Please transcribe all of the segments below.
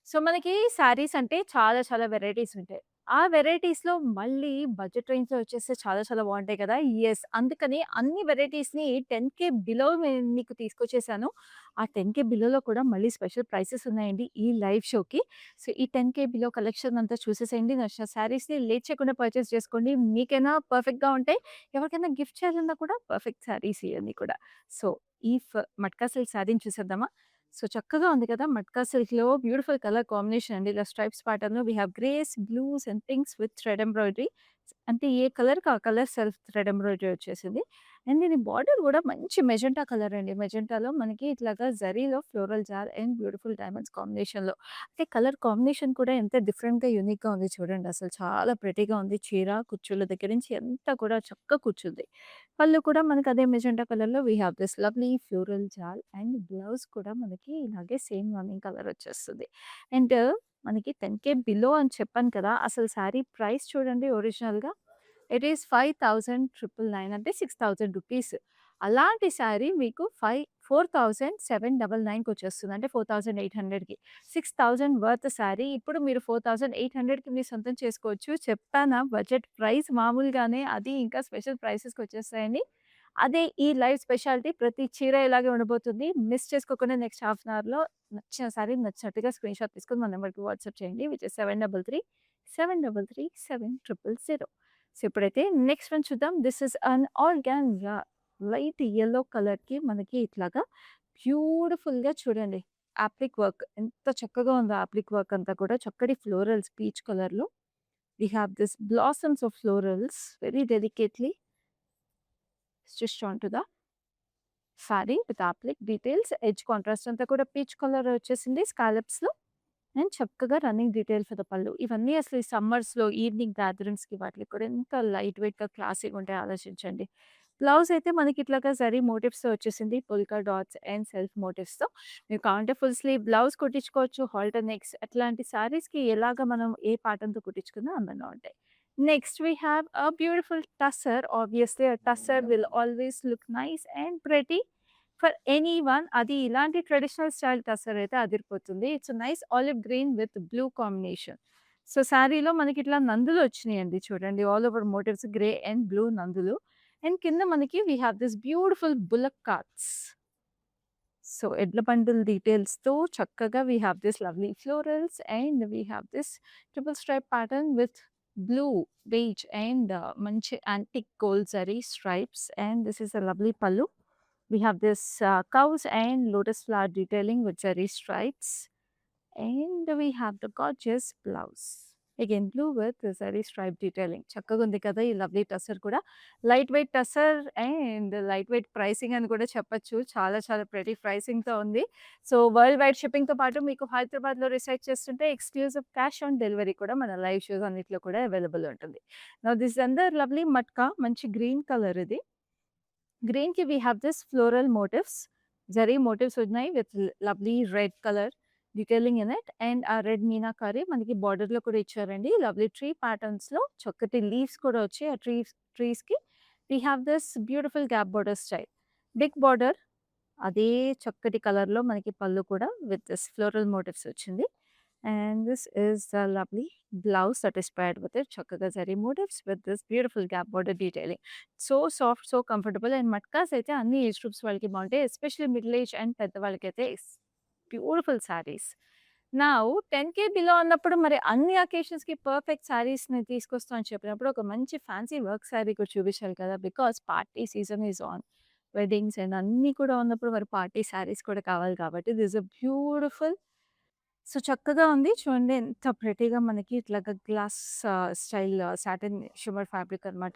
So, మనకి శారీస్ అంటే చాలా చాలా వెరైటీస్ ఉంటాయి. ఆ వెరైటీస్‌లో మళ్ళీ బడ్జెట్ రేంజ్‌లో వచ్చేస్తే చాలా చాలా బావుంటాయి కదా! యెస్. అందుకని అన్ని వెరైటీస్‌ని 10,000 బిలో మీకు తీసుకొచ్చేసాను. ఆ 10,000 బిలోలో కూడా మళ్ళీ స్పెషల్ ప్రైసెస్ ఉన్నాయండి ఈ లైవ్ షోకి. సో, ఈ 10,000 బిలో కలెక్షన్ అంతా చూసేసేయండి. నచ్చిన శారీస్‌ని లేట్ చేయకుండా పర్చేస్ చేసుకోండి. మీకైనా పర్ఫెక్ట్‌గా ఉంటాయి. ఎవరికైనా గిఫ్ట్ చేయాలన్నా కూడా పర్ఫెక్ట్ శారీస్ ఇయన్నీ కూడా. సో, ఈ మట్కా సిల్క్ శారీని చూసేద్దామా? సో, చక్కగా ఉంది కదా! మట్కా సిల్క్‌లో బ్యూటిఫుల్ కలర్ కాంబినేషన్ అండి. ఇలా స్ట్రైప్స్ ప్యాటర్న్‌లో we have greys, blues and pinks with thread embroidery. అంటే ఏ కలర్‌కి ఆ కలర్ సెల్ఫ్ థ్రెడ్ ఎంబ్రాయిడరీ వచ్చేసింది. అండ్ దీని బార్డర్ కూడా మంచి మెజెంటా కలర్ అండి. మెజెంటాలో మనకి ఇట్లాగా జరీలో floral jaal and beautiful diamonds కాంబినేషన్‌లో. అంటే కలర్ కాంబినేషన్ కూడా ఎంత డిఫరెంట్‌గా, యూనిక్‌గా ఉంది చూడండి. అసలు చాలా ప్రెటీగా ఉంది. చీర, కుచ్చుళ్ళ దగ్గర నుంచి అంతా కూడా చక్కగా కూర్చుంది. పళ్ళు కూడా మనకి అదే మెజెంటా కలర్‌లో we have this lovely floral jaal and blouse కూడా మనకి ఇలాగే సేమ్ రన్నింగ్ కలర్ వచ్చేస్తుంది. అండ్ మనకి 10,000 బిలో అని చెప్పాను కదా! అసలు శారీ ప్రైస్ చూడండి ఒరిజినల్‌గా ఇట్ ఈస్ 5,999 అంటే 6,000 రూపీస్. అలాంటి శారీ మీకు 4,799కి వచ్చేస్తుంది. అంటే 4,800కి. 6,000 వర్త్ శారీ ఇప్పుడు మీరు 4,800కి మీరు సొంతం చేసుకోవచ్చు. చెప్పానా బడ్జెట్ ప్రైస్ మామూలుగానే అది ఇంకా స్పెషల్ ప్రైసెస్‌కి వచ్చేస్తాయండి. అదే ఈ లైవ్ స్పెషాలిటీ ప్రతి చీర ఇలాగే ఉండబోతుంది. మిస్ చేసుకోకుండా నెక్స్ట్ హాఫ్ అన్ అవర్‌లో నచ్చిన శారీ నచ్చినట్టుగా స్క్రీన్‌షాట్ తీసుకొని మన నంబర్‌కి వాట్సాప్ చేయండి. Which is 7337337000. సో, ఇప్పుడైతే నెక్స్ట్ వన్ చూద్దాం. This is an organza light yellow కలర్‌కి మనకి ఇట్లాగా బ్యూటిఫుల్‌గా చూడండి. యాప్లిక్ వర్క్ ఎంత చక్కగా ఉందో యాప్లిక్ వర్క్ అంతా కూడా చక్కటి ఫ్లోరల్స్ పీచ్ కలర్‌లో. We have this blossoms of florals very delicately stitched on the sari with applique details. Edge contrast అంతా కూడా పీచ్ కలర్ వచ్చేసింది స్కాలప్స్‌లో. అండ్ చక్కగా running detail for the pallu. ఇవన్నీ అసలు ఈ సమ్మర్స్‌లో ఈవినింగ్ గ్యాదరింగ్స్‌కి వాటిలకి కూడా ఎంత లైట్ వెయిట్‌గా క్లాసీగా ఉంటాయో ఆలోచించండి. బ్లౌజ్ అయితే మనకి ఇట్లాగా జరీ మోటివ్స్‌తో వచ్చేసింది. పొల్కా డాట్స్ అండ్ సెల్ఫ్ మోటివ్స్‌తో. మీకు కావాలంటే ఫుల్ స్లీవ్ బ్లౌజ్ కుట్టించుకోవచ్చు. హాల్టర్ నెక్స్ అట్లాంటి శారీస్‌కి ఎలాగా మనం ఏ పాటర్న్‌తో కుట్టించుకున్నా అందంగా ఉంటాయి. Next we have a beautiful tussar. Obviously a tussar will always look nice and pretty for anyone. అది ఇలాంటి ట్రెడిషనల్ స్టైల్ టసర్ అయితే అదిరిపోతుంది. It's nice olive green with blue combination. So, శారీలో మనకి ఇట్లా నందులు వచ్చినాయండి చూడండి. All over motifs grey and blue నందులు. And కింద మనకి we have this beautiful bullock carts. So, ఎడ్ల బండిల్ డీటెయిల్స్‌తో చక్కగా we have this lovely florals and we have this triple stripe pattern with blue, beige and మంచి antique gold zari stripes and this is a lovely pallu. We have this cows and lotus flower detailing with zari stripes, and we have the gorgeous blouse. Again, blue with the zari stripe detailing. చక్కగుంది కదా! ఈ lovely tussar కూడా. Light weight tussar and light weight pricing అని కూడా చెప్పొచ్చు. చాలా చాలా pretty ప్రైసింగ్‌తో ఉంది. So, world wide షిప్పింగ్‌తో పాటు మీకు హైదరాబాద్‌లో రిసైడ్ చేస్తుంటే ఎక్స్‌క్లూజివ్ క్యాష్ ఆన్ డెలివరీ కూడా మన లైవ్ షోస్ అన్నిట్లో కూడా అవైలబుల్ ఉంటుంది. Now this under lovely matka మంచి గ్రీన్ కలర్ ఇది. గ్రీన్‌కి we have this floral motifs. Zari motifs ఉన్నాయి with lovely red colour detailing in it. And ఆ రెడ్ మీనాకరి మనకి బార్డర్‌లో కూడా ఇచ్చారండి. లవ్లీ ట్రీ ప్యాటర్న్స్‌లో చక్కటి లీవ్స్ కూడా వచ్చాయి. ఆ ట్రీస్‌కి we have this beautiful gap border style. Big border అదే చక్కటి కలర్‌లో మనకి పళ్ళు కూడా విత్ దిస్ ఫ్లోరల్ మోటివ్స్ వచ్చింది. And this is the lovely blouse that is paired with it. చక్కగా zari motifs with this beautiful gap border detailing. So soft, so comfortable and matkas అయితే అన్ని ఏజ్ గ్రూప్స్ వాళ్ళకి బావుంటాయి. ఎస్పెషల్లీ మిడిల్ ఏజ్ అండ్ పెద్దవాళ్ళకైతే beautiful saris. Now 10,000 below అన్నప్పుడు మరి అన్ని అకేషన్స్‌కి perfect శారీస్‌ని తీసుకొస్తాం అని చెప్పినప్పుడు ఒక మంచి ఫ్యాన్సీ వర్క్ శారీ కూడా చూపించాలి కదా! Because party season is on. Weddings and అన్నీ కూడా ఉన్నప్పుడు మరి పార్టీ శారీస్ కూడా కావాలి కాబట్టి దిస్ ఎ బ్యూటిఫుల్. సో, చక్కగా ఉంది. చూడండి ఎంత ప్రెటీగా మనకి ఇట్లాగా glass style satin shimmer fabric అనమాట.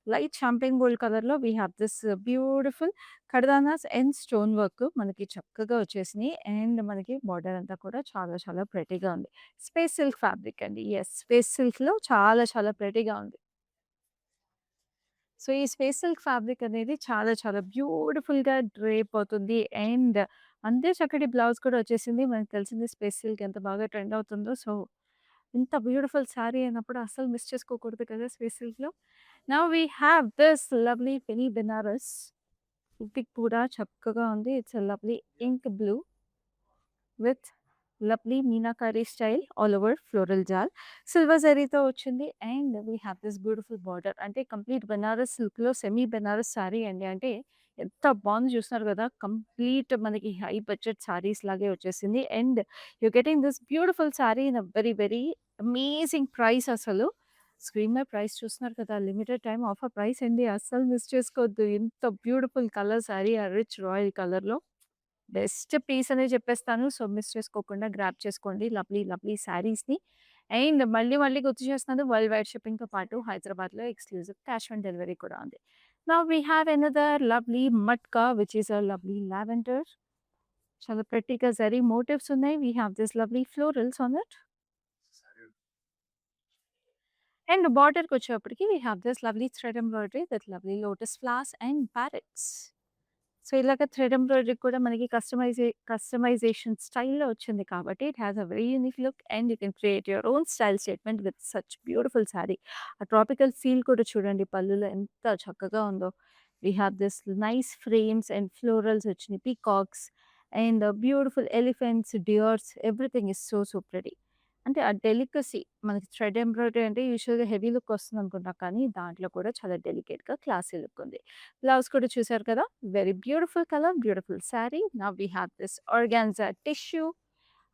లైట్ షాంపెన్ గోల్డ్ కలర్‌లో వి హావ్ దిస్ బ్యూటిఫుల్ కడదానాస్ అండ్ స్టోన్ వర్క్ మనకి చక్కగా వచ్చేసినాయి. అండ్ మనకి బార్డర్ అంతా కూడా చాలా చాలా ప్రెటీగా ఉంది. స్పేస్ సిల్క్ ఫ్యాబ్రిక్ అండి. యెస్. స్పేస్ సిల్క్‌లో చాలా చాలా ప్రెటీగా ఉంది. సో, ఈ స్పేస్ సిల్క్ ఫ్యాబ్రిక్ అనేది చాలా చాలా బ్యూటిఫుల్‌గా డ్రేప్ అవుతుంది. అండ్ అంతే చక్కటి బ్లౌజ్ కూడా వచ్చేసింది. మనకు తెలిసింది స్పేస్ సిల్క్ ఎంత బాగా ట్రెండ్ అవుతుందో. సో, ఇంత బ్యూటిఫుల్ శారీ అయినప్పుడు అస్సలు మిస్ చేసుకోకూడదు కదా! స్పేస్ సిల్క్‌లో. Now we have this lovely పెని బెనారస్. ఇది కూడా చక్కగా ఉంది. It's a lovely ink blue with lovely meenakari style all over floral jaal. Silver జరీతో వచ్చింది. And we have this beautiful border. అంటే కంప్లీట్ బెనారస్ సిల్క్‌లో సెమీ బెనారస్ సారీ అండి. అంటే ఎంత బాగుందో చూస్తున్నారు కదా! కంప్లీట్ మనకి హై బడ్జెట్ సారీస్ లాగే వచ్చేసింది. And you getting this beautiful sorry in a very very amazing price అసలు. స్క్రీన్ మీద ప్రైస్ చూస్తున్నారు కదా! లిమిటెడ్ టైమ్ ఆఫర్ ప్రైస్ అండి. అస్సలు మిస్ చేసుకోవద్దు. ఇంత బ్యూటిఫుల్ కలర్ సారీ ఆ రిచ్ రాయల్ కలర్‌లో. బెస్ట్ పీస్ అనే చెప్పేస్తాను. సో, మిస్ చేసుకోకుండా గ్రాబ్ చేసుకోండి లవ్లీ, లవ్లీ శారీస్‌ని. అండ్ మళ్ళీ, మళ్ళీ గుర్తు చేస్తున్నాను వరల్డ్ వైడ్ షిప్పింగ్‌తో పాటు హైదరాబాద్‌లో ఎక్స్‌క్లూజివ్ క్యాష్ ఆన్ డెలివరీ కూడా ఉంది. Now we have another lovely matka which is a lovely lavender. చాలా ప్రెట్టీగా జరీ మోటివ్స్ ఉన్నాయి. We have this lovely florals on it. And బార్డర్‌కొచ్చేటప్పటికి we have this lovely thread embroidery with lovely lotus flowers and parrots. So, ఇలాగ thread embroidery కూడా మనకి customization స్టైల్‌లో వచ్చింది కాబట్టి it has a very unique look and you can create your own style statement with such beautiful sari. ఆ tropical feel కూడా చూడండి పళ్ళులో ఎంత చక్కగా ఉందో. We have this nice frames and florals వచ్చినాయి. Peacocks and beautiful elephants, deers everything is so so pretty. అంటే ఆ డెలికసీ మనకి థ్రెడ్ ఎంబ్రాయిడరీ అంటే యూజువల్‌గా హెవీ లుక్ వస్తుందనుకుంటాం. కానీ దాంట్లో కూడా చాలా డెలికేట్‌గా క్లాసీ లుక్ ఉంది. బ్లౌజ్ కూడా చూసారు కదా! Very beautiful colour, beautiful sari. Now we have this organza tissue.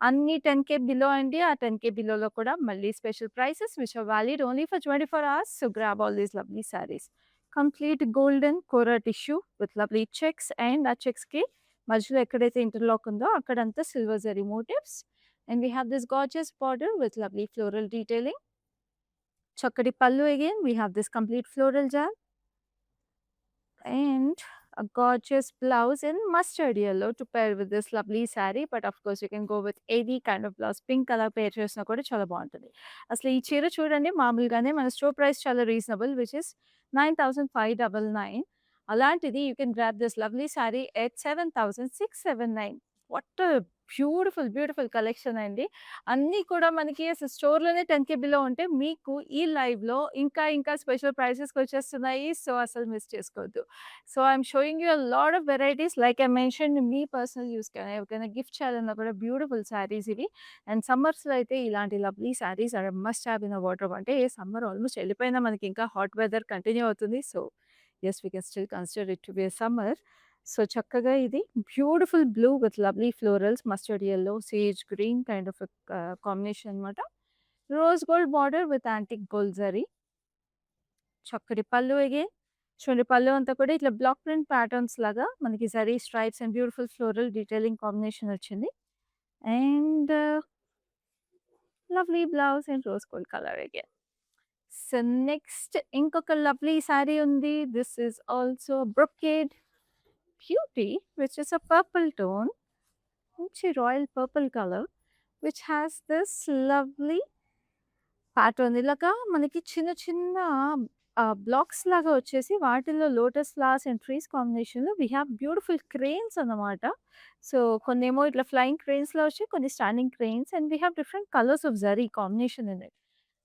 అన్నీ 10,000 బిలో అండి. ఆ 10,000 బిలోలో కూడా మళ్ళీ special prices which are valid only for 24 hours. So, grab all these lovely saris. Complete golden kora tissue with lovely checks and ఆ చెక్స్‌కి మధ్యలో ఎక్కడైతే ఇంటర్‌లాక్ ఉందో అక్కడంతా silver zari motifs. And we have this gorgeous border with lovely floral detailing. చక్కటి pallu again we have this complete floral jaal. And a gorgeous blouse in mustard yellow to pair with this lovely saree. But of course, you can go with any kind of blouse. Pink colour pair చేసినా కూడా చాలా బాగుంటుంది. అసలు ఈ చీర చూడండి మామూలుగానే మన స్టోర్ ప్రైస్ చాలా రీజనబుల్ విచ్ ఇస్ 9599. అలాంటిది you can grab this lovely sorry at 7679. What beautiful beautiful collection అండి. అన్నీ కూడా మనకి అసలు స్టోర్‌లోనే 10,000 బిలో ఉంటే మీకు ఈ లైవ్‌లో ఇంకా ఇంకా స్పెషల్ ప్రైసెస్‌కి వచ్చేస్తున్నాయి. సో, అసలు మిస్ చేసుకోవద్దు. So, I'm showing you a lot of varieties like I mentioned మీ పర్సనల్ యూస్‌కి ఎవరికైనా గిఫ్ట్ చేయాలన్నా కూడా బ్యూటిఫుల్ శారీస్ ఇవి. అండ్ సమ్మర్స్‌లో అయితే ఇలాంటి lovely saris are must have in a wardrobe. అంటే సమ్మర్ ఆల్మోస్ట్ వెళ్ళిపోయినా మనకి ఇంకా హాట్ వెదర్ కంటిన్యూ అవుతుంది. So, yes we can still consider it to be a summer. So, చక్కగా ఇది beautiful blue with lovely florals, mustard yellow, sage green kind of combination అనమాట. Rose gold border with antique gold zari. చక్కటి pallu again. చూడండి పళ్ళు అంతా కూడా ఇట్లా black print patterns లాగా మనకి zari stripes and beautiful floral detailing combination వచ్చింది. And lovely blouse and rose gold colour again. So, next ఇంకొక లవ్లీ సారీ ఉంది. This is also brocade beauty which is a purple tone. మంచి royal purple colour which has this lovely pattern. ఇలాగా మనకి చిన్న చిన్న blocks లాగా వచ్చేసి వాటిల్లో లోటస్ ఫ్లవర్స్ అండ్ ట్రీస్ కాంబినేషన్‌లో వి హావ్ బ్యూటిఫుల్ క్రేన్స్ అన్నమాట. సో, కొన్నేమో ఇట్లా ఫ్లయింగ్ క్రేన్స్‌లా వచ్చాయి. కొన్ని standing cranes and we have different colours of zari combination in it.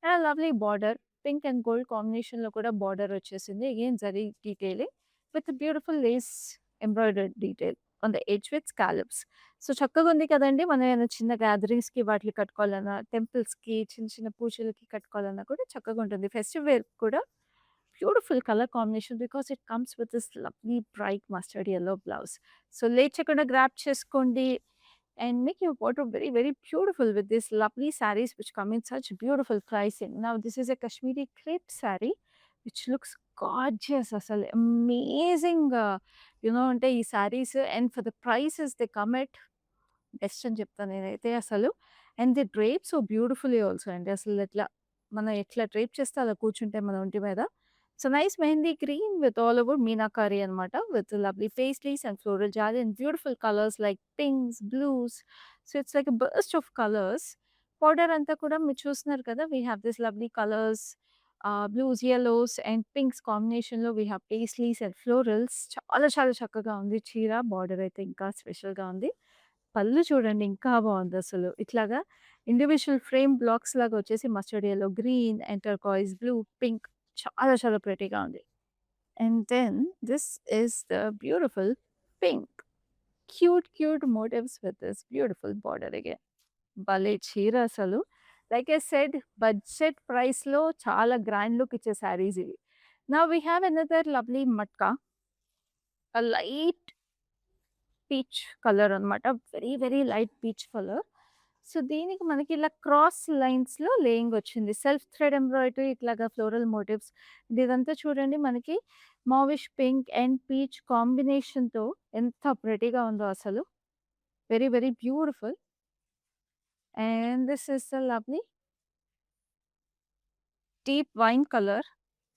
And lovely border. Pink and gold కాంబినేషన్‌లో కూడా బార్డర్ వచ్చేసింది. Again zari detailing with beautiful lace embroidered detail on the edge with scallops. So, చక్కగుంది కదండీ! మనం ఏమైనా చిన్న గ్యాదరింగ్స్‌కి వాటిలకి కట్టుకోవాలన్నా, టెంపుల్స్‌కి, చిన్న చిన్న పూజలకి కట్టుకోవాలన్నా కూడా చక్కగుంటుంది. ఫెస్టివ్ వేర్ కూడా beautiful colour combination because it comes with this lovely bright mustard yellow blouse. So, late చేయకుండా గ్రాబ్ చేసుకోండి and make your wardrobe very, very beautiful with these lovely sarees which come in such beautiful pricing. Now, this is a Kashmiri crepe saree which looks gorgeous. Asal amazing, అంటే ఈ sarees and for the prices they come at best అని చెప్తాను నేనైతే అసలు. And the drape so beautifully also అండి. అసలు ఎట్లా మనం ఎట్లా డ్రేప్ చేస్తే అలా కూర్చుంటే మన ఒంటి మీద. So nice mehndi green with all over meenakari అనమాట. With lovely pastries and floral zari and beautiful colours like pinks, blues. So it's like a burst of colours. Powder అంతా కూడా మీరు చూస్తున్నారు కదా! We have this lovely colours blues, yellows and pinks కాంబినేషన్‌లో we have pastries and florals. చాలా చాలా చక్కగా ఉంది చీర. బార్డర్ అయితే ఇంకా స్పెషల్‌గా ఉంది. పళ్ళు చూడండి ఇంకా బావుందసలు. ఇట్లాగా ఇండివిడ్యువల్ ఫ్రేమ్ బ్లాక్స్ లాగా వచ్చేసి mustard yellow, green and turquoise blue, pink చాలా చాలా ప్రెటీగా ఉంది. And then this is the beautiful pink. Cute cute motifs with this beautiful border again. భలే చీర అసలు. లైక్ ఐ సెడ్ బడ్జెట్ ప్రైస్‌లో చాలా గ్రాండ్ లుక్ ఇచ్చే శారీస్ ఇవి. Now we have another lovely matka. Light peach colour అనమాట. Very, very light peach colour. So, దీనికి మనకి ఇలా క్రాస్ లైన్స్‌లో లేయింగ్ వచ్చింది. సెల్ఫ్ థ్రెడ్ ఎంబ్రాయిడరీ ఇట్లాగా ఫ్లోరల్ మోటివ్స్. ఇదంతా చూడండి మనకి మావిష్ పింక్ అండ్ పీచ్ కాంబినేషన్‌తో ఎంత ప్రెటీగా ఉందో అసలు. Very, very beautiful. And this is the lovely deep wine colour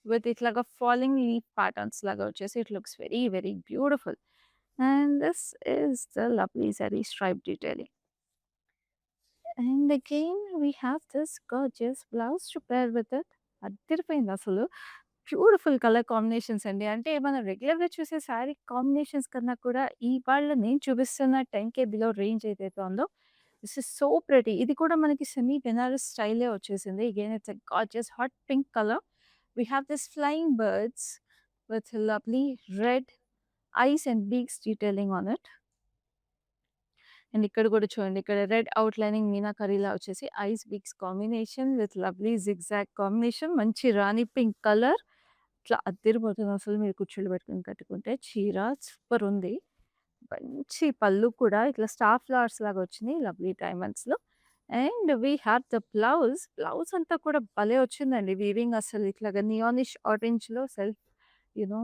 with ఇట్లాగా ఫాలింగ్ లీఫ్ ప్యాటర్న్స్ లాగా వచ్చేసి it looks very, very beautiful. And this is the lovely zari stripe detailing. And again we have this gorgeous blouse to pair with it. అదిరిపోయిందసలు. Beautiful colour combinations అండి. అంటే మనం రెగ్యులర్‌గా చూసే sari combinations కన్నా కూడా ఇవాళ నేను చూపిస్తున్న 10,000 బిలో రేంజ్ ఏదైతే ఉందో దిస్ ఇస్ సో ప్రెటీ. ఇది కూడా మనకి సెమీ బెనారస్ స్టైలే వచ్చేసింది. Again it's a gorgeous hot pink colour. We have this flying birds with lovely red eyes and beaks detailing on it. And ఇక్కడ కూడా చూడండి. ఇక్కడ రెడ్ ఔట్‌లైనింగ్ మీనాకరీలా వచ్చేసి eyes beaks combination with lovely zigzag combination. మంచి rani pink colour. ఇట్లా అద్దిరిపోతుంది అసలు మీరు కుచ్చిళ్ళు పెట్టుకొని కట్టుకుంటే. చీర సూపరుంది. మంచి పళ్ళు కూడా ఇట్లా స్టార్ ఫ్లవర్స్ లాగా వచ్చినాయి లవ్లీ డైమండ్స్‌లో. And we have the blouse. Blouse అంతా కూడా భలే వచ్చిందండి. వీవింగ్ అసలు ఇట్లాగా నియానిష్ ఆరెంజ్‌లో self you know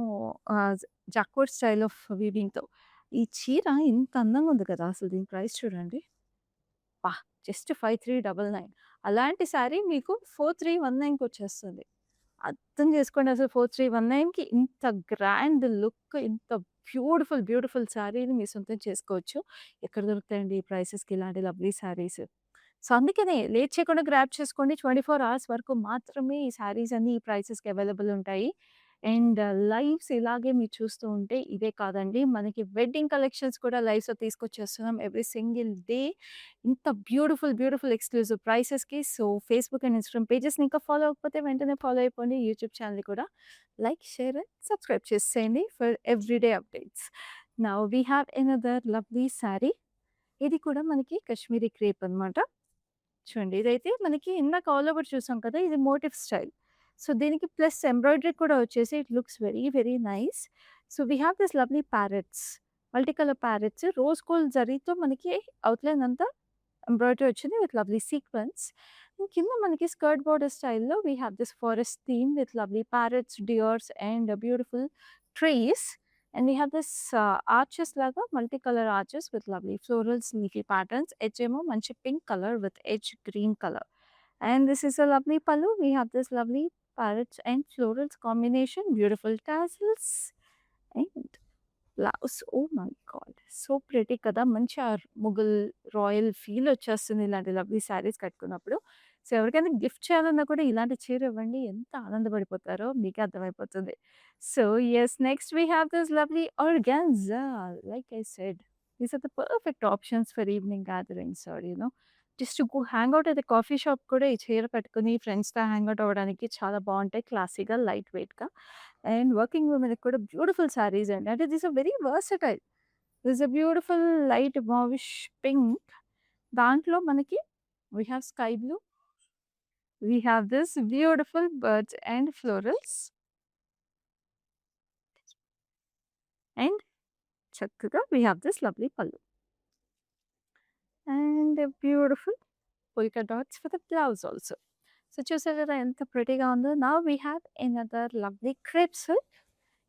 ah, jacquard style of వీవింగ్‌తో. ఈ చీర ఇంత అందంగా ఉంది కదా! అసలు దీని ప్రైస్ చూడండి. అబ్బా! జస్ట్ 5399. అలాంటి శారీ మీకు 4319కి వచ్చేస్తుంది. అర్థం చేసుకోండి అసలు 4319కి ఇంత గ్రాండ్ లుక్, ఇంత బ్యూటిఫుల్, బ్యూటిఫుల్ శారీని మీ సొంతం చేసుకోవచ్చు. ఎక్కడ దొరుకుతాయండి ఈ ప్రైసెస్‌కి ఇలాంటి లవ్లీ శారీస్. సో, అందుకనే లేట్ చేయకుండా గ్రాబ్ చేసుకోండి. 24 అవర్స్ వరకు మాత్రమే ఈ శారీస్ అన్నీ ఈ ప్రైసెస్‌కి అవైలబుల్ ఉంటాయి. అండ్ లైవ్స్ ఇలాగే మీరు చూస్తూ ఉంటే ఇదే కాదండి. మనకి వెడ్డింగ్ కలెక్షన్స్ కూడా లైవ్స్‌లో తీసుకొచ్చేస్తున్నాం ఎవ్రీ సింగిల్ డే. ఇంత బ్యూటిఫుల్, బ్యూటిఫుల్ ఎక్స్‌క్లూజివ్ ప్రైసెస్‌కి. సో, ఫేస్‌బుక్ అండ్ ఇన్‌స్టాగ్రామ్ పేజెస్‌ని ఇంకా ఫాలో అవ్వకపోతే వెంటనే ఫాలో అయిపోండి. యూట్యూబ్ ఛానెల్‌ని కూడా లైక్, షేర్ అండ్ సబ్స్క్రైబ్ చేసేయండి for everyday updates. Now we have another lovely sari. ఇది కూడా మనకి కాశ్మీరీ క్రేప్ అనమాట. చూడండి. ఇదైతే మనకి ఇందాక ఆల్ ఓవర్ చూసాం కదా! ఇది మోటివ్ స్టైల్. సో, దీనికి ప్లస్ ఎంబ్రాయిడరీ కూడా వచ్చేసి it looks very, very nice. So, we have this lovely parrots. Multi colour parrots rose gold జరీతో మనకి అవుట్‌లైన్ అంతా ఎంబ్రాయిడరీ వచ్చింది విత్ లవ్లీ సీక్వెన్స్. కింద మనకి స్కర్ట్ బోర్డర్ స్టైల్‌లో we have this forest theme with lovely parrots, deers and beautiful trees. And we have this arches లాగా multi colour arches with lovely florals, leafy patterns. Edge ఏమో మంచి pink colour with edge green colour. And this is a lovely pallu. We have this lovely parrots and florals combination, beautiful tassels, and blouse oh my God! So pretty కదా! మంచి Mughal royal feel వచ్చేస్తుంది ఇలాంటి lovely saris కట్టుకున్నప్పుడు. So, ఎవరికైనా gift చేయాలన్నా కూడా ఇలాంటి చీర ఇవ్వండి. ఎంత ఆనందపడిపోతారో మీకే అర్థమైపోతుంది. So, yes next we have this lovely organza. Like I said these are the perfect options for evening gatherings or just to go hang out at a coffee shop కూడా ఈ చీర కట్టుకొని ఫ్రెండ్స్‌తో హ్యాంగ్ ఔట్ అవ్వడానికి చాలా బావుంటాయి. క్లాసీగా, light వెయిట్‌గా. అండ్ వర్కింగ్ ఉమెన్‌కి కూడా బ్యూటిఫుల్ శారీస్ అండి. అంటే these are very versatile. This a beautiful light mauvish pink. దాంట్లో మనకి we have sky blue. We have this beautiful birds and florals. And చక్కగా we have this lovely pallu. And beautiful polka dots for the blouse also. So చూసారు కదా ఎంత ప్రెటీగా ఉందో. Now we have another lovely crepe silk.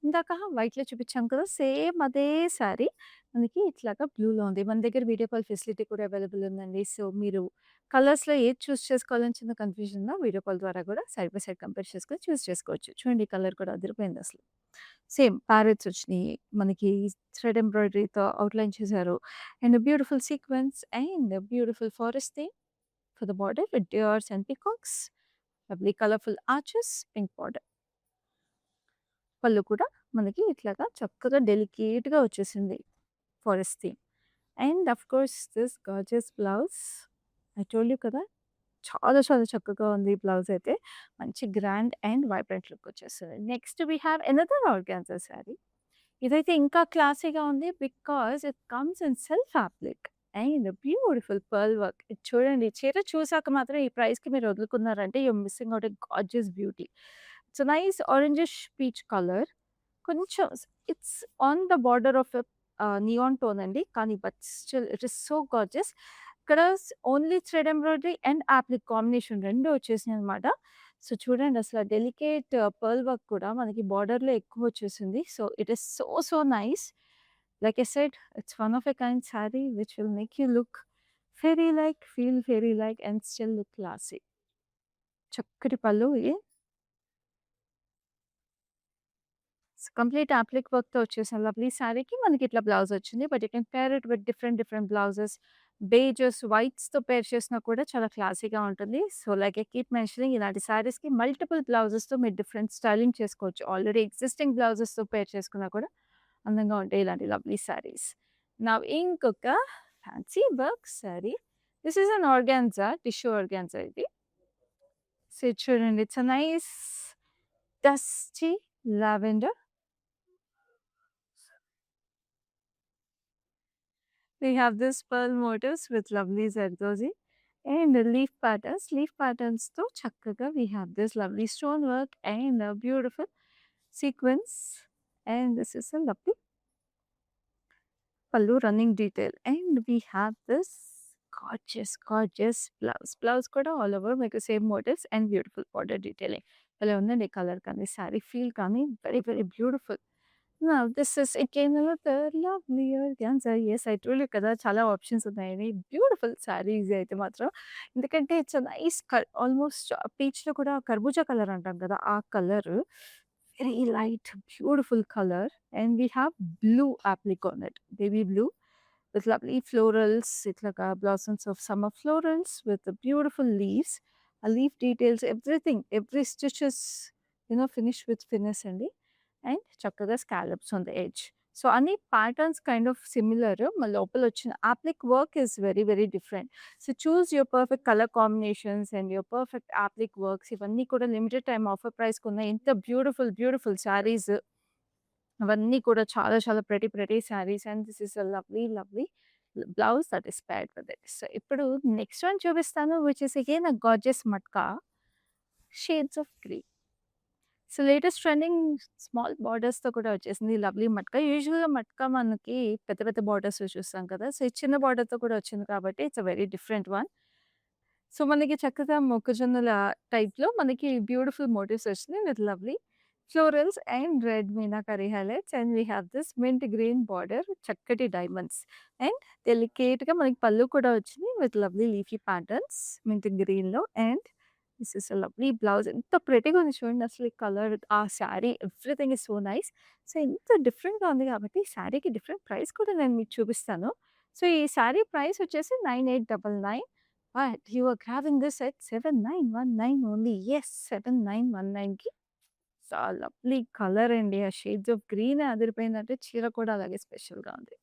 ఇందాక వైట్‌లో చూపించాం కదా! సేమ్ అదే శారీ మనకి ఇట్లాగా బ్లూలో ఉంది. మన దగ్గర వీడియో కాల్ ఫెసిలిటీ కూడా అవైలబుల్ ఉందండి. సో, మీరు కలర్స్‌లో ఏది చూస్ చేసుకోవాలని చిన్న కన్‌ఫ్యూజన్ ఉన్నా వీడియో కాల్ ద్వారా కూడా సైడ్ బై సైడ్ కంపేర్ చేసుకొని చూస్ చేసుకోవచ్చు. చూడండి ఈ కలర్ కూడా అదిరిపోయిందసలు. సేమ్ ప్యారెట్స్ వచ్చినియి. మనకి థ్రెడ్ ఎంబ్రాయిడరీతో అవుట్‌లైన్ చేశారు. And beautiful sequence and beautiful forest theme for the border with deers and peacocks. Lovely colourful arches, pink border. Pallu కూడా మనకి ఇట్లాగా చక్కగా డెలికేట్‌గా వచ్చేసింది forest theme. And of course this gorgeous blouse. I told you కదా! చాలా చాలా చక్కగా ఉంది ఈ బ్లౌజ్ అయితే. మంచి గ్రాండ్ అండ్ వైబ్రెంట్ లుక్ వచ్చేస్తది. Next we have another organza sari. ఇదైతే ఇంకా క్లాసీగా ఉంది because it comes in self fabric. And beautiful pearl work. ఇది చూడండి, చీర చూసాక మాత్రం ఈ ప్రైస్‌కి మీరు వదులుకున్నారంటే you are missing out a gorgeous beauty. It's nice orangish peach colour. కొంచెం it's on the border of neon tone అండి. కానీ but still it is so gorgeous. ఇక్కడ only thread embroidery and applique combination 2 వచ్చేసినాయన్నమాట. So చూడండి, అసల delicate pearl work కూడా మనకి బార్డర్‌లో ఎక్కువ వచ్చేసింది. So it is so so nice. Like I said, it's one of a kind saree which will make you look fairy-like, feel fairy-like and still look classy. చక్కటి పళ్ళు ఇది. కంప్లీట్ అప్లిక్ వర్క్‌తో వచ్చేసిన లవ్లీ శారీకి మనకి ఇట్లా బ్లౌజ్ వచ్చింది. But you can pair it with different different blouses. Beiges, వైట్స్‌తో పేర్ చేసినా కూడా చాలా క్లాసీగా ఉంటుంది. So like I keep mentioning, ఇలాంటి శారీస్‌కి మల్టిపుల్ బ్లౌజెస్‌తో మీరు డిఫరెంట్ స్టైలింగ్ చేసుకోవచ్చు. ఆల్రెడీ ఎగ్జిస్టింగ్ బ్లౌజెస్‌తో పేర్ చేసుకున్నా కూడా అందంగా ఉంటాయి ఇలాంటి లవ్లీ శారీస్. నౌ ఇంకొక fancy work sari. This is an organza, tissue organza ఇది. సో ఇది చూడండి, it's a nice dusty lavender. We have this pearl motifs with lovely Zardozi and leaf patterns. Leaf patterns తో చక్కగా we have this lovely stone work and a beautiful sequence. And this is a lovely pallu running detail. And we have this gorgeous, gorgeous blouse. Blouse కూడా all over మీకు same motifs and beautiful border detailing. భలే ఉందండి colour కానీ, sari feel కానీ very very beautiful. Now this is again another lovely organza. Yes, I told you కదా చాలా options ఉన్నాయని. Beautiful saris అయితే మాత్రం. ఎందుకంటే ఇట్స్ ఎ నైస్ ఆల్మోస్ట్ పీచ్‌లో కూడా కర్బూజా కలర్ అంటాం కదా! ఆ colour. Very light beautiful colour. And we have blue applique on it. Baby blue with lovely florals. ఇట్లాగా blossoms of summer florals with the beautiful leaves. ఆ leaf details, everything, every stitch is finished with finesse అండి. And చక్కగా scallops on the edge. So అన్ని patterns kind of similar. లోపల వచ్చిన applique work is very very different. So choose your perfect colour combinations and your perfect applique works. ఇవన్నీ కూడా limited time offer ప్రైస్‌కి ఉన్నాయి. ఎంత బ్యూటిఫుల్ బ్యూటిఫుల్ శారీస్. అవన్నీ కూడా చాలా చాలా pretty pretty saris. And this is a lovely lovely blouse that is paired with it. So ఇప్పుడు నెక్స్ట్ వన్ చూపిస్తాను, which is again a gorgeous matka shades of green. So latest trending small బార్డర్స్‌తో కూడా వచ్చేసింది ఈ లవ్లీ మట్కా. యూజువల్‌గా మట్కా మనకి పెద్ద పెద్ద బార్డర్స్‌లో చూస్తాం కదా! సో ఈ చిన్న బార్డర్‌తో కూడా వచ్చింది కాబట్టి it's a very different one. So మనకి చక్కగా మొక్కజొన్నల టైప్‌లో మనకి బ్యూటిఫుల్ మోటివ్స్ వచ్చినాయి with lovely florals and red meenakari highlights. And we have this mint green border, చక్కటి డైమండ్స్. అండ్ డెలికేట్‌గా మనకి పళ్ళు కూడా వచ్చింది విత్ లవ్లీ లీఫీ ప్యాటర్న్స్ మింట్ గ్రీన్‌లో. And this is a lovely blouse. ఎంత ప్రెటీగా ఉంది చూడండి అసలు ఈ కలర్, ఆ sari, everything is so nice. So ఇంత డిఫరెంట్‌గా ఉంది కాబట్టి ఈ శారీకి డిఫరెంట్ ప్రైస్ కూడా నేను మీకు చూపిస్తాను. సో ఈ శారీ ప్రైస్ వచ్చేసి 9899. But you are grabbing this at 7919 only. Yes, 7919కి. సో లవ్లీ కలర్ అండి. ఆ షేడ్స్ ఆఫ్ గ్రీన్ అదిరిపోయిందంటే చీర కూడా అలాగే స్పెషల్‌గా ఉంది.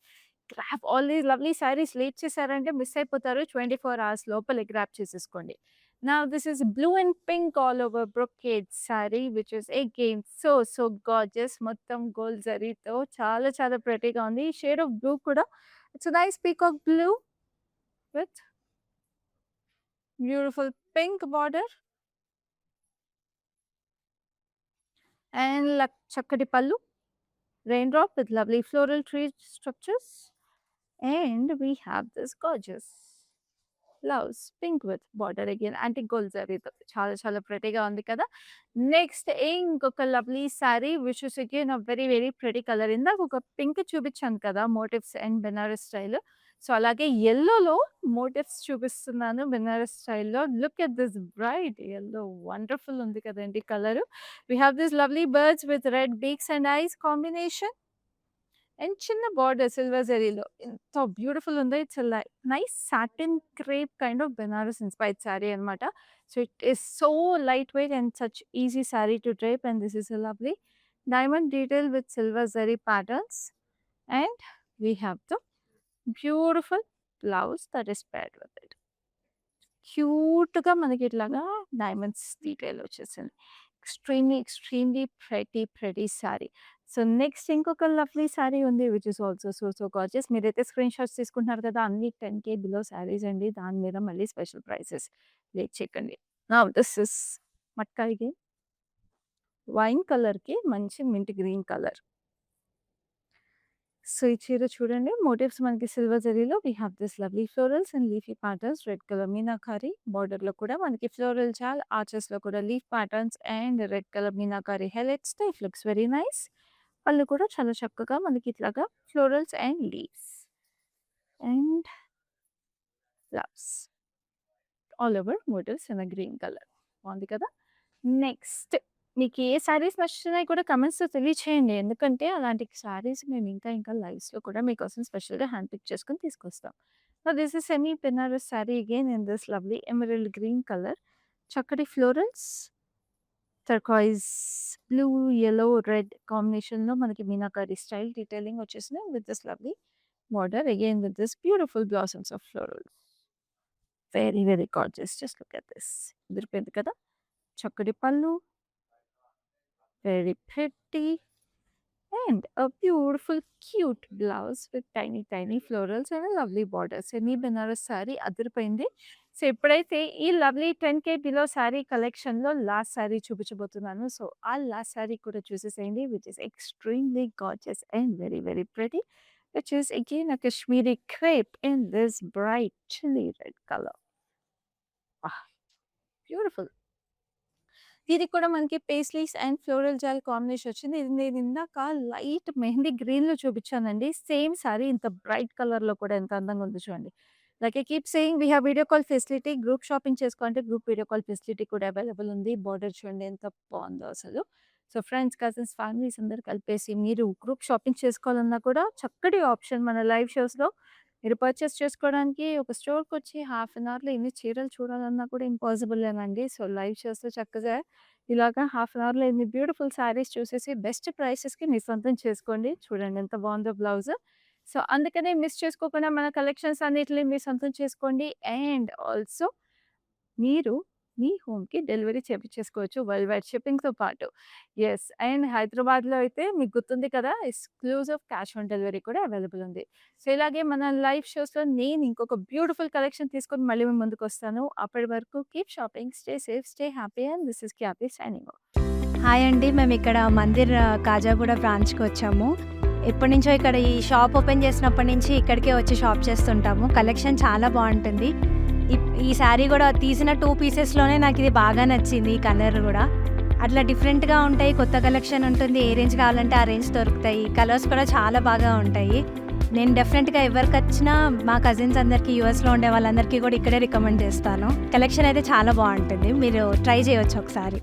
Grab all these lovely saris. Late చేశారంటే మిస్ అయిపోతారు. 24 అవర్స్ లోపలే గ్రాబ్ చేసేసుకోండి. Now this is blue and pink all over brocade saree which is again so so gorgeous. మొత్తం గోల్డ్ జరీతో చాలా చాలా ప్రెటీగా ఉంది. షేడ్ ఆఫ్ బ్లూ కూడా it's a nice peacock blue with beautiful pink border and చక్కటి పళ్ళు, raindrop with lovely floral tree structures. And we have this gorgeous blouse pink with border again antique gold జరీతో చాలా చాలా ప్రెటీగా ఉంది కదా! Next ఇంకొక lovely sari which is again a very very pretty colour. ఇందాక ఒక పింక్ చూపించాను కదా motifs and Banaras style. So అలాగే యెల్లోలో మోటివ్స్ చూపిస్తున్నాను బెనారస్ స్టైల్‌లో. Look at this bright yellow, wonderful ఉంది కదండీ colour. We have this lovely birds with red beaks and eyes combination. And చిన్న బార్డర్ సిల్వర్ జరీలో ఎంత బ్యూటిఫుల్ ఉందో. It's nice satin crepe kind of Banaras inspired sari అనమాట. So it is so light weight and such easy sari to drape. And this is a lovely diamond detail with silver zari patterns. And we have the beautiful blouse that is paired with it. క్యూట్‌గా మనకి ఇట్లాగా diamonds detail వచ్చేసింది. Extremely pretty sari. So, next ఇంకొక lovely sari ఉంది which is also so gorgeous. మీరైతే screen shots తీసుకుంటున్నారు కదా! అన్ని 10,000 బిలో సారీస్ అండి. దాని మీద మళ్ళీ స్పెషల్ ప్రైసెస్. లేట్ చేయకండి. నౌ దిస్ ఇస్ మట్కాయికి వైన్ కలర్‌కి మంచి మింట్ గ్రీన్ కలర్. సో, ఈ చీర చూడండి మోటివ్స్ మనకి సిల్వర్ జరీలో we have this lovely florals and leafy patterns. Red colour meenakari బోర్డర్‌లో కూడా మనకి ఫ్లోరల్ జాల్, ఆర్చెస్‌లో కూడా leaf patterns and red colour meenakari హైలైట్స్‌తో it looks very nice. Pallu కూడా చాలా చక్కగా మనకి ఇట్లాగా florals and leaves and flowers all over motifs in a green colour. బావుంది కదా! నెక్స్ట్ మీకు ఏ శారీస్ నచ్చుతున్నాయి కూడా కమెంట్స్‌లో తెలియచేయండి. ఎందుకంటే అలాంటి శారీస్ మేము ఇంకా లైవ్స్‌లో కూడా మీకోసం స్పెషల్‌గా హ్యాండ్ పిక్ చేసుకొని తీసుకొస్తాం. So, this is semi Banaras sari again in this lovely emerald green colour. చక్కటి florals, turquoise blue, yellow, red కాంబినేషన్‌లో మనకి మీనాకరి స్టైల్ డీటెయిలింగ్ వచ్చేసింది with this lovely border again with this beautiful blossoms of floral. Very gorgeous. Just look at this. అదిరిపోయింది కదా! చక్కటి పళ్ళు, very pretty and a beautiful cute blouse with tiny florals and a lovely border. Semi Banaras sari అదిరిపోయింది. So, ఇప్పుడైతే ఈ lovely 10,000 below sari కలెక్షన్‌లో last sari చూపించబోతున్నాను. So, ఆ లాస్ట్ సారీ కూడా చూసేసేయండి which is extremely gorgeous and very pretty which is again a Kashmiri crepe in this bright chilly red color. వాహ్! Beautiful. దీనికి కూడా మనకి పేస్లీస్ అండ్ ఫ్లోరల్ జాల్ కాంబినేషన్ వచ్చింది. ఇది నేను ఇందాక లైట్ మెహందీ గ్రీన్‌లో చూపించానండి. సేమ్ సారీ ఇంత బ్రైట్ కలర్‌లో కూడా ఎంత అందంగా ఉందో చూడండి. Like I keep saying we have video call facility. Group shopping చేసుకోవాలంటే గ్రూప్ వీడియో కాల్ ఫెసిలిటీ కూడా అవైలబుల్ ఉంది. బోర్డర్ చూడండి ఎంత బావుందో అసలు. సో, ఫ్రెండ్స్, కజిన్స్, ఫ్యామిలీస్ అందరూ కలిపేసి మీరు గ్రూప్ షాపింగ్ చేసుకోవాలన్నా కూడా చక్కటి ఆప్షన్ మన లైవ్ షోస్‌లో మీరు పర్చేస్ చేసుకోవడానికి ఒక స్టోర్‌కొచ్చి హాఫ్ అన్ అవర్‌లో ఎన్ని చీరలు చూడాలన్నా కూడా ఇంపాసిబులేనండి. సో, లైవ్ షోస్‌లో చక్కగా ఇలాగా హాఫ్ అన్ అవర్‌లో ఇన్ని బ్యూటిఫుల్ శారీస్ చూసేసి బెస్ట్ ప్రైసెస్‌కి మీ సొంతం చేసుకోండి. చూడండి ఎంత బావుందో బ్లౌజు. సో, అందుకనే మిస్ చేసుకోకుండా మన కలెక్షన్స్ అన్నిటిని మీ సొంతం చేసుకోండి. అండ్ ఆల్సో మీరు మీ హోమ్‌కి డెలివరీ చేపిచ్చేసుకోవచ్చు వరల్డ్ వైడ్ షిప్పింగ్‌తో పాటు. యెస్. అండ్ హైదరాబాద్‌లో అయితే మీకు గుర్తుంది కదా! ఎక్స్‌క్లూజివ్ క్యాష్ ఆన్ డెలివరీ కూడా అవైలబుల్ ఉంది. సో, ఇలాగే మన లైవ్ షోస్‌లో నేను ఇంకొక బ్యూటిఫుల్ కలెక్షన్ తీసుకొని మళ్ళీ మీ ముందుకొస్తాను. అప్పటి వరకు keep shopping, stay safe, stay happy and this is Khyati signing off. Hi అండి. మేమిక్కడ మందిర్ కాజాగూడ బ్రాంచ్‌కొచ్చాము. ఎప్పటినుంచో ఇక్కడ ఈ షాప్ ఓపెన్ చేసినప్పటి నుంచి ఇక్కడికే వచ్చి షాప్ చేస్తుంటాము. కలెక్షన్ చాలా బావుంటుంది. ఈ శారీ గూడా తీసిన 2 పీసెస్‌లోనే నాకిది బాగా నచ్చింది. ఈ కలర్ గూడా. అట్లా డిఫరెంట్‌గా ఉంటాయి. కొత్త కలెక్షన్ ఉంటుంది. ఏ రేంజ్ కావాలంటే ఆ రేంజ్ దొరుకుతాయి. కలర్స్ కూడా చాలా బాగా ఉంటాయి. నేను డెఫినెట్‌గా ఎవరికొచ్చినా మా కజిన్స్ అందరికీ యూఎస్‌లో ఉండే వాళ్ళందరికీ కూడా ఇక్కడే రికమెండ్ చేస్తాను. కలెక్షన్ అయితే చాలా బావుంటుంది. మీరు ట్రై చేయొచ్చు ఒకసారి.